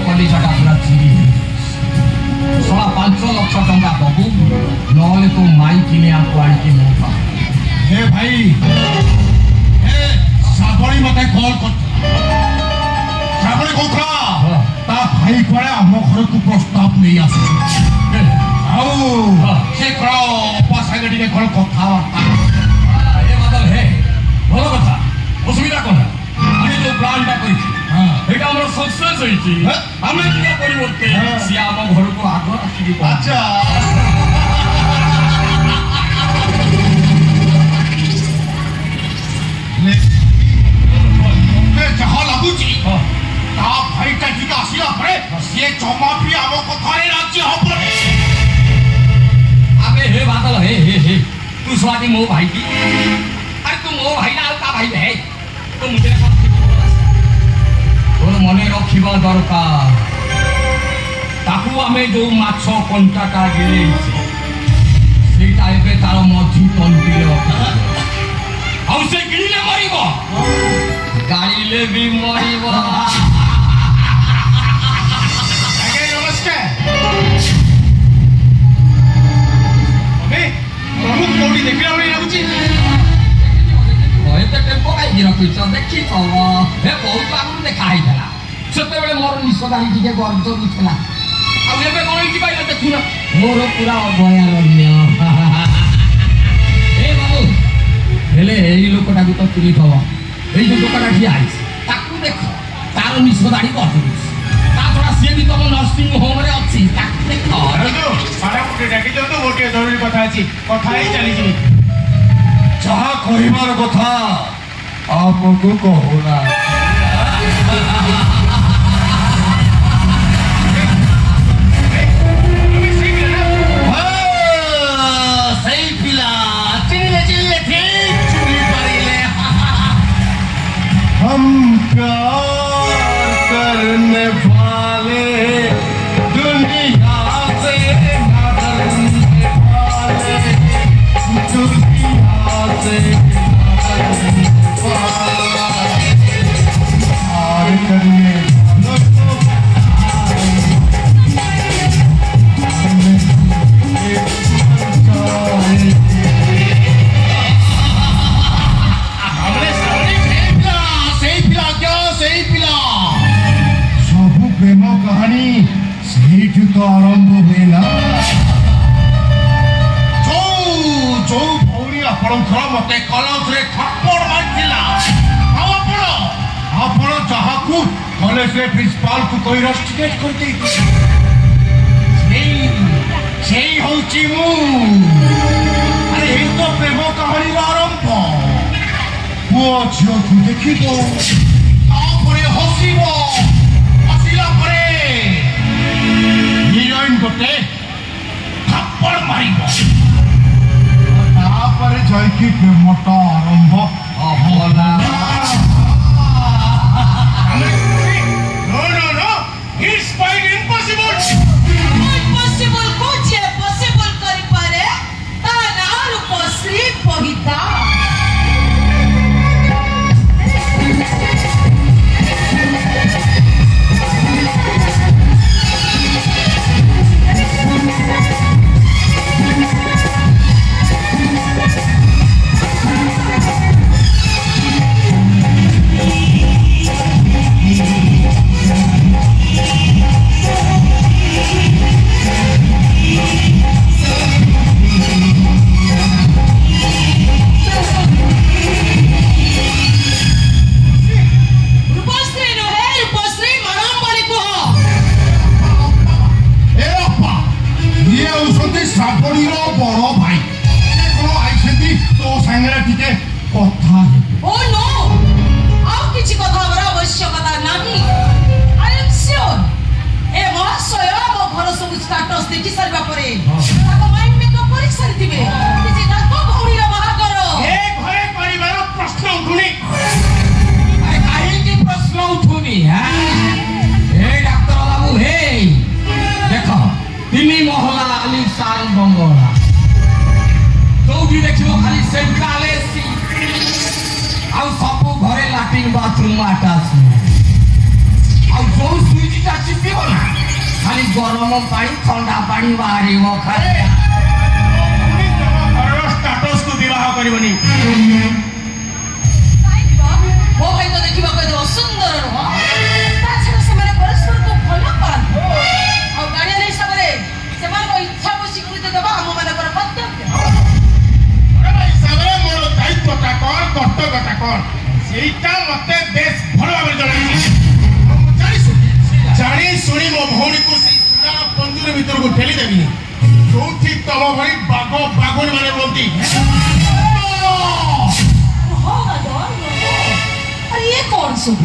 कलिजाटा पूरा चिरी शला 5 लाख टंका दबु नहले तो माई किने आको आनिकी मौका हे भाई हे साबड़ी मते कॉल कर साबड़ी कोथरा ता भाई कोरे हम घर को प्रस्ताव नहीं आसे आओ से करो पासा गडी के घर कथा ए बादल हे भलो कथा असुविधा कोना আমি তো প্ল্যানটা করেছি এটা আমরা সাকসেস হইছি আমি কি পরিবর্তে সে আমার ঘরକୁ আগ আসিবি আচ্ছা লে যাহা লাগুছি তা ভাইটা যদি আসিলা পরে সে জমা পি আম কথারে রাজি হবনি আবে হে বাদল হে হে হে তুই সাথী মো ভাই কি আরে তুই মো ভাই না কা ভাই হে तो मुझे তোর মনে রাখিবা দরকার তাকু আমি যে মাছ কন্টাটা গিলেছি সেটা এবে তার মধু তন্ত্রে আর সে গিলে মরিব গাড়িলে বি মরিব আগে নমস্কার ওকে প্রমুখ কোটি দেখিলা বলি লাগুছি এতে টেম্পো কাই রখিছ দেখি তো হে বহুত আগুন দেখাই দেলা সেতেবেলে মোর নিশদারি টিকে গর্জ উঠলা আর এবে কোন কি পাইলা দেখু না মোর পুরা অভয়ারণ্য এ বাবু হেলে এই লোকটাকে তো চিনি থব এই যে দোকানটা কি আইছে তাকু দেখো তার নিশদারি কত তাছাড়া সে বি তম নার্সিং হোমরে আছে তাকু দেখো সারা কোটি ডাকি যাও তো ওকে জরুরি কথা আছে কথাই চালি যাই যাহা কহিবার কথা आपको कहो ना सही पिला चिल्ले चिल्ले ठीक चुनी परिले हम प्यार करने वाले दुनिया से ना डरने वाले दुनिया से प्रेम कहानी से तो आरंभ हुए ना जो भौरी आपणकर मते कॉलेज रे थप्पड़ मारथिला आपण जहाकू कॉलेज रे प्रिंसिपल को कोई रस्टिकेट कर दे सेई होची मु अरे ए तो प्रेम कहानी आरंभ पुओ झियो को देखिबो तापरे हसिबो हसिला परे हिरोइन गोटे थप्पड़ मारिबो तापरे जयकी प्रेमटा आरंभ होला No, it's quite impossible. Impossible kuch hai, possible kari pare. Ta naal posri pohita. Bathroom आटास आ जो सुईटा चिपिबो खाली गरम पानी ठंडा पानी बाहर खाली स्टाटस को विवाह करबनी ମୋ ଭାଇ ତ ଦେଖିବାକୁ ଏତେ ଅସୁନ୍ଦର ନୁହଁ ତା ଛଡ଼ା ସେମାନେ ପରସ୍ପରକୁ ଭଲ ପାଆନ୍ତି ଆଉ ଗାଡ଼ିଆନ ହିସାବରେ ସେମାନଙ୍କ ଇଚ୍ଛାକୁ ସ୍ୱୀକୃତି ଦେବା ଆମମାନଙ୍କର କର୍ତ୍ତବ୍ୟ ହିସାବରେ ମୋର ଦାୟିତ୍ୱଟା କଣ କର୍ତ୍ତବ୍ୟଟା କଣ ସେଇଟା ମତେ ବେଶ ଭଲ ଭାବରେ ଜଣାଇଛି ଜାଣି ଶୁଣି ମୋ ଭଉଣୀକୁ ସେଇ ସୁନାର ପଞ୍ଜୁରୀ ଭିତରକୁ ଠେଲି ଦେବିନି ଯୋଉଠି ତମ ଭଳି ବାଘ ବାଘୁଣୀ ମାନେ ରୁହନ୍ତି अरे ये कौन सब